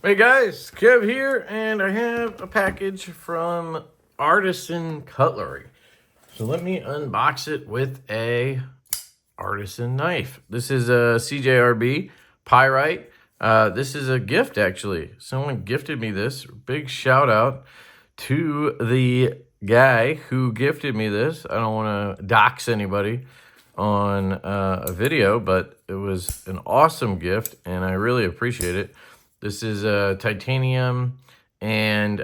Hey guys, Kev here, and I have a package from Artisan Cutlery. So let me unbox it with a Artisan knife. This is a CJRB Pyrite. This is a gift, actually. Someone gifted me this. Big shout out to the guy who gifted me this. I don't want to dox anybody on a video, but it was an awesome gift, and I really appreciate it. This is titanium and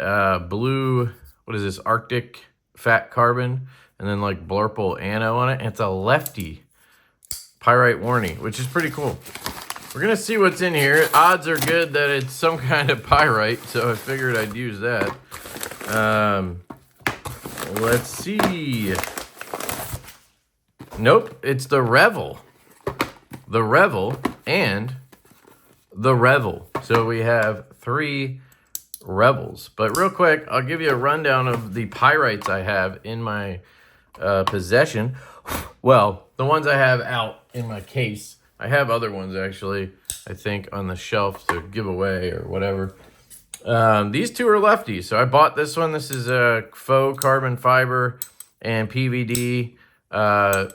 blue, what is this, Arctic fat carbon, and then like blurple anno on it. And it's a lefty pyrite warning, which is pretty cool. We're going to see what's in here. Odds are good that it's some kind of pyrite, so I figured I'd use that. Let's see. Nope, it's the Revel. The Revel and the Revel. So we have 3 Revels. But real quick, I'll give you a rundown of the pyrites I have in my possession. Well, the ones I have out in my case. I have other ones, actually, I think, on the shelf to give away or whatever. These 2 are lefties. So I bought this one. This is a faux carbon fiber and PVD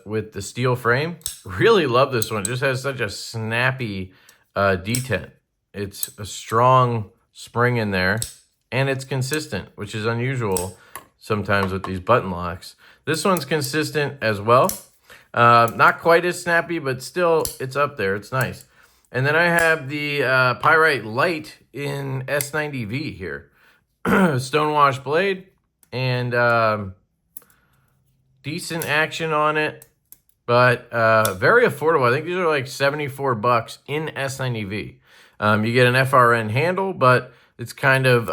with the steel frame. Really love this one. It just has such a snappy detent. It's a strong spring in there, and it's consistent, which is unusual sometimes with these button locks. This one's consistent as well. Not quite as snappy, but still it's up there. It's nice. And then I have the Pyrite Light in S90V here. Stonewash blade and decent action on it, but very affordable. I think these are like $74 in S90V. You get an FRN handle, but it's kind of,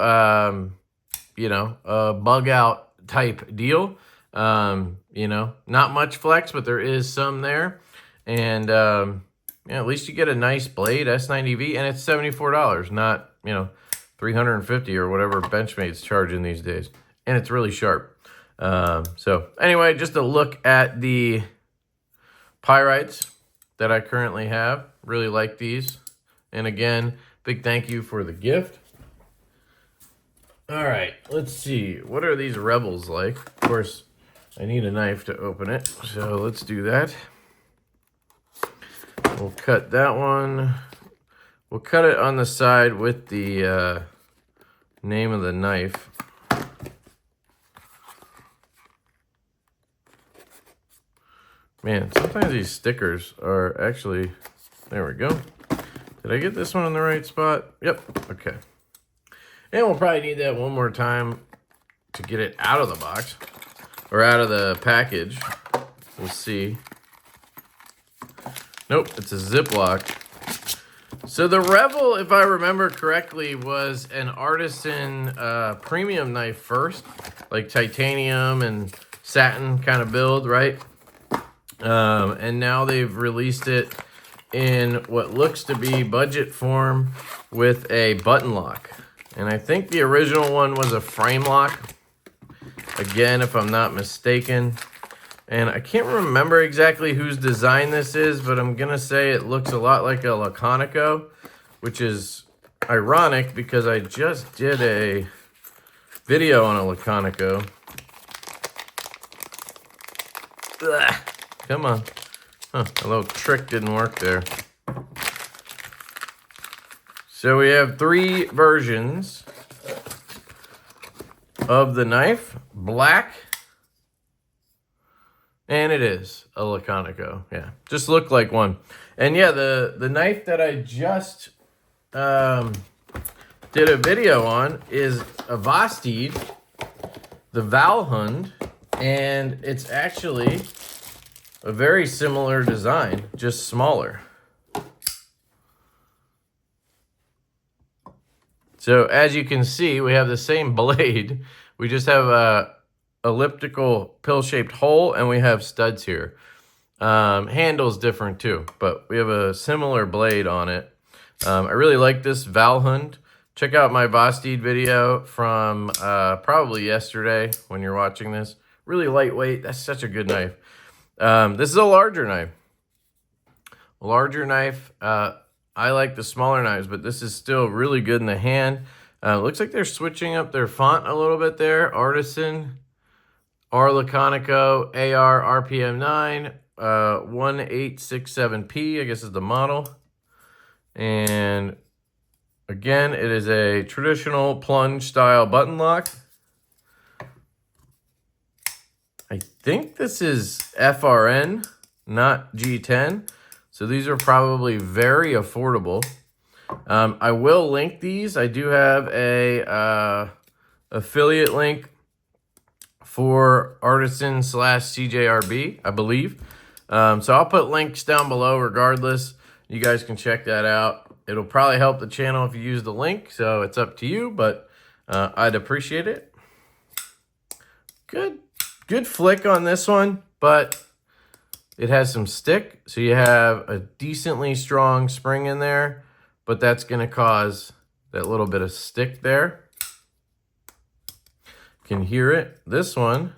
you know, a bug out type deal. You know, not much flex, but there is some there. And yeah, at least you get a nice blade, S90V, and it's $74, not, you know, $350 or whatever Benchmade's charging these days. And it's really sharp. So anyway, just a look at the pyrites that I currently have. Really like these. And again, big thank you for the gift. All right, let's see. What are these Rebels like? Of course, I need a knife to open it, so let's do that. We'll cut that one. We'll cut it on the side with the name of the knife. Man, sometimes these stickers are actually... There we go. Did I get this one in the right spot? Yep, okay. And we'll probably need that one more time to get it out of the box. Or out of the package. We'll see. Nope, it's a Ziploc. So the Revel, if I remember correctly, was an Artisan premium knife first. Like titanium and satin kind of build, right? And now they've released it in what looks to be budget form with a button lock. And I think the original one was a frame lock. Again, if I'm not mistaken. And I can't remember exactly whose design this is, but I'm going to say it looks a lot like a Laconico, which is ironic because I just did a video on a Laconico. Ugh, come on. Huh, a little trick didn't work there. So we have 3 versions of the knife. Black. And it is a Laconico. Yeah, just looked like one. And yeah, the knife that I just did a video on is a Vosteed, the Valhund, and it's actually a very similar design, just smaller. So as you can see, we have the same blade. We just have a elliptical pill-shaped hole, and we have studs here. Handle's different too, but we have a similar blade on it. I really like this Valhund. Check out my Vosteed video from probably yesterday when you're watching this. Really lightweight. That's such a good knife. This is a larger knife. I like the smaller knives, but this is still really good in the hand. Looks like they're switching up their font a little bit there. Artisan, R Laconico, AR, RPM 9, 1867P, I guess is the model. And again, it is a traditional plunge style button lock. I think this is FRN, not G10. So these are probably very affordable. I will link these. I do have a affiliate link for Artisan / CJRB, I believe. So I'll put links down below regardless. You guys can check that out. It'll probably help the channel if you use the link, so it's up to you, but I'd appreciate it. Good flick on this one, but it has some stick, so you have a decently strong spring in there, but that's going to cause that little bit of stick there. You can hear it. This one,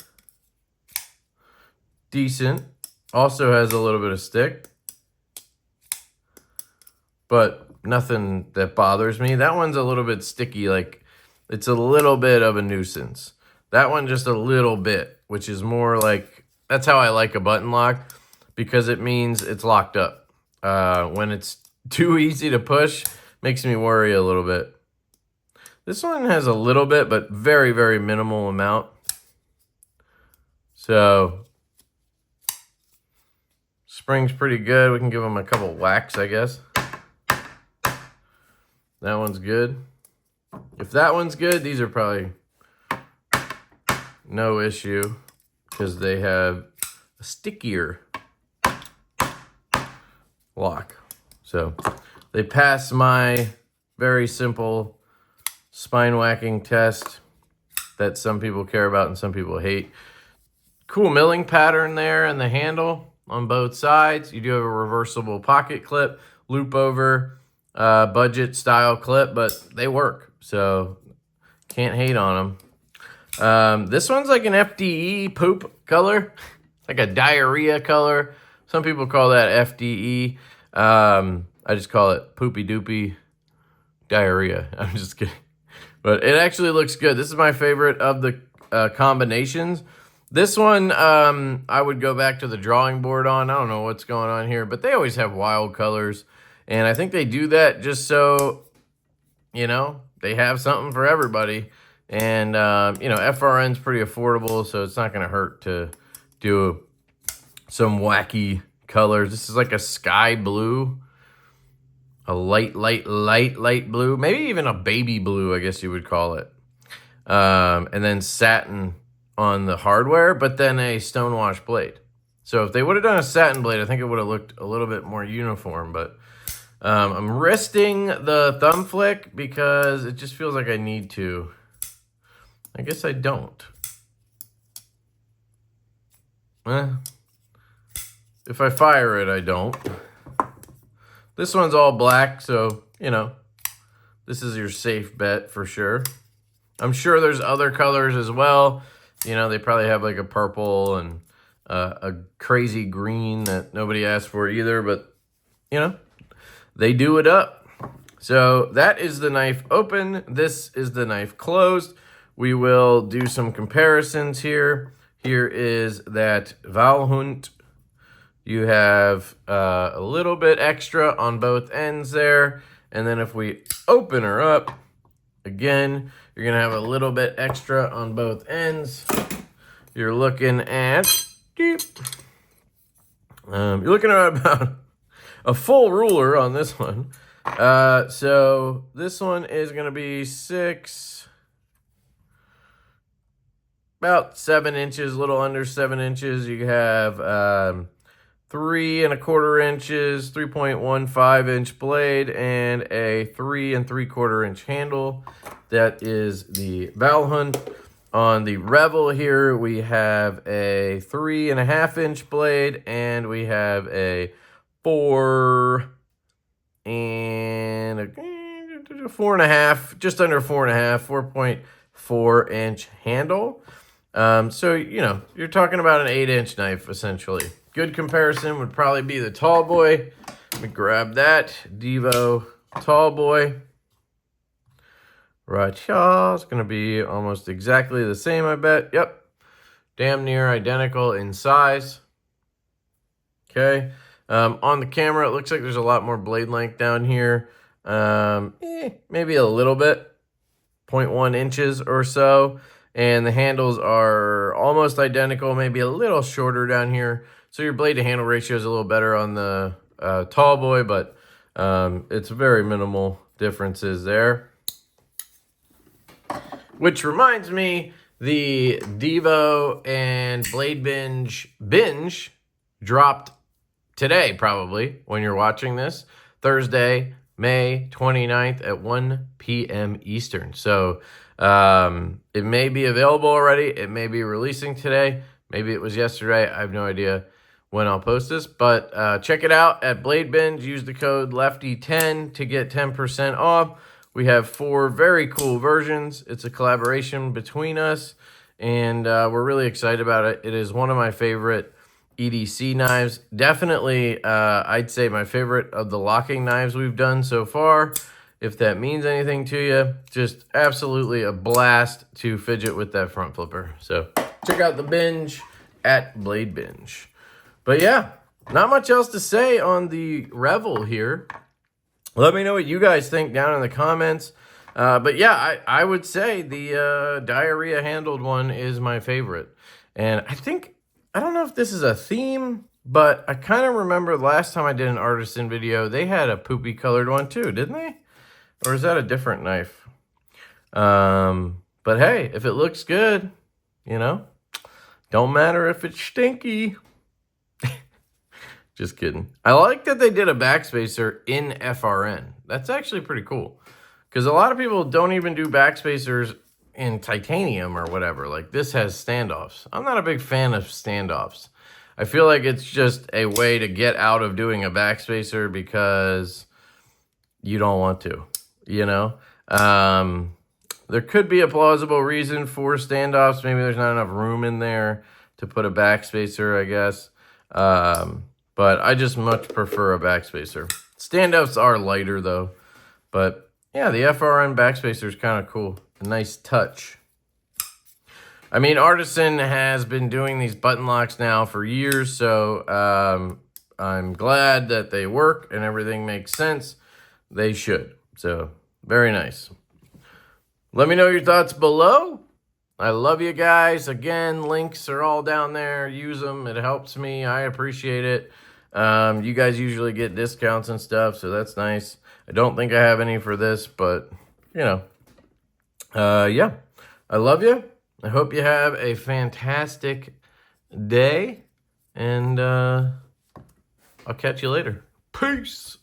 decent, also has a little bit of stick, but nothing that bothers me. That one's a little bit sticky, like it's a little bit of a nuisance. That one just a little bit, which is more like, that's how I like a button lock, because it means it's locked up. When it's too easy to push, makes me worry a little bit. This one has a little bit, but very, very minimal amount. So, spring's pretty good. We can give them a couple whacks, I guess. That one's good. If that one's good, these are probably no issue, because they have a stickier lock. So they pass my very simple spine whacking test that some people care about and some people hate. Cool milling pattern there in the handle on both sides. You do have a reversible pocket clip, loop over, budget style clip, but they work, so can't hate on them. This one's like an FDE poop color, like a diarrhea color. Some people call that FDE. I just call it poopy doopy diarrhea. I'm just kidding. But it actually looks good. This is my favorite of the combinations. This one, I would go back to the drawing board on. I don't know what's going on here, but they always have wild colors. And I think they do that just so, you know, they have something for everybody. And, you know, FRN's pretty affordable, so it's not going to hurt to do some wacky colors. This is like a sky blue, a light blue, maybe even a baby blue, I guess you would call it. And then satin on the hardware, but then a stonewash blade. So if they would have done a satin blade, I think it would have looked a little bit more uniform, but I'm resting the thumb flick because it just feels like I need to. I guess I don't. If I fire it, I don't. This one's all black, so, you know, this is your safe bet for sure. I'm sure there's other colors as well. You know, they probably have like a purple and a crazy green that nobody asked for either, but, you know, they do it up. So that is the knife open. This is the knife closed. We will do some comparisons here. Here is that Valhund. You have a little bit extra on both ends there. And then if we open her up, again, you're going to have a little bit extra on both ends. You're looking at, you're looking at about a full ruler on this one. So this one is going to be about 7 inches, a little under 7 inches. You have 3 1/4 inches, 3.15 inch blade, and a 3 3/4 inch handle. That is the Valhund. On the Revel here, we have a 3 1/2 inch blade, and we have a 4 1/2, just under 4 1/2, 4.4 inch handle. So, you know, you're talking about an 8 inch knife, essentially. Good comparison would probably be the tall boy. Let me grab that Divo tall boy. Right here. It's going to be almost exactly the same, I bet. Yep. Damn near identical in size. Okay. On the camera, it looks like there's a lot more blade length down here. Maybe a little bit. 0.1 inches or so. And the handles are almost identical, maybe a little shorter down here. So your blade to handle ratio is a little better on the tall boy, but it's very minimal differences there. Which reminds me, the Divo and Blade Binge dropped today, probably, when you're watching this. Thursday, May 29th at 1 p.m. Eastern. So it may be available already. It may be releasing today. Maybe it was yesterday. I have no idea when I'll post this. But check it out at Blade Binge. Use the code LeftyEDC to get 10% off. We have 4 very cool versions. It's a collaboration between us, and we're really excited about it. It is one of my favorite EDC knives. Definitely, I'd say my favorite of the locking knives we've done so far. If that means anything to you, just absolutely a blast to fidget with that front flipper. So check out the Binge at Blade Binge. But yeah, not much else to say on the Revel here. Let me know what you guys think down in the comments. But yeah, I would say the diarrhea handled one is my favorite. And I don't know if this is a theme, but I kind of remember last time I did an Artisan video, they had a poopy colored one too, didn't they? Or is that a different knife? But hey, if it looks good, you know, don't matter if it's stinky. Just kidding. I like that they did a backspacer in FRN. That's actually pretty cool. Because a lot of people don't even do backspacers in titanium or whatever. Like this has standoffs. I'm not a big fan of standoffs. I feel like it's just a way to get out of doing a backspacer because you don't want to, you know? There could be a plausible reason for standoffs. Maybe there's not enough room in there to put a backspacer, I guess. But I just much prefer a backspacer. Standoffs are lighter though. But yeah, the FRN backspacer is kind of cool. A nice touch. I mean, Artisan has been doing these button locks now for years, so I'm glad that they work and everything makes sense. They should. So, very nice. Let me know your thoughts below. I love you guys. Again, links are all down there. Use them. It helps me. I appreciate it. You guys usually get discounts and stuff, so that's nice. I don't think I have any for this, but, you know. Yeah. I love you. I hope you have a fantastic day, and I'll catch you later. Peace.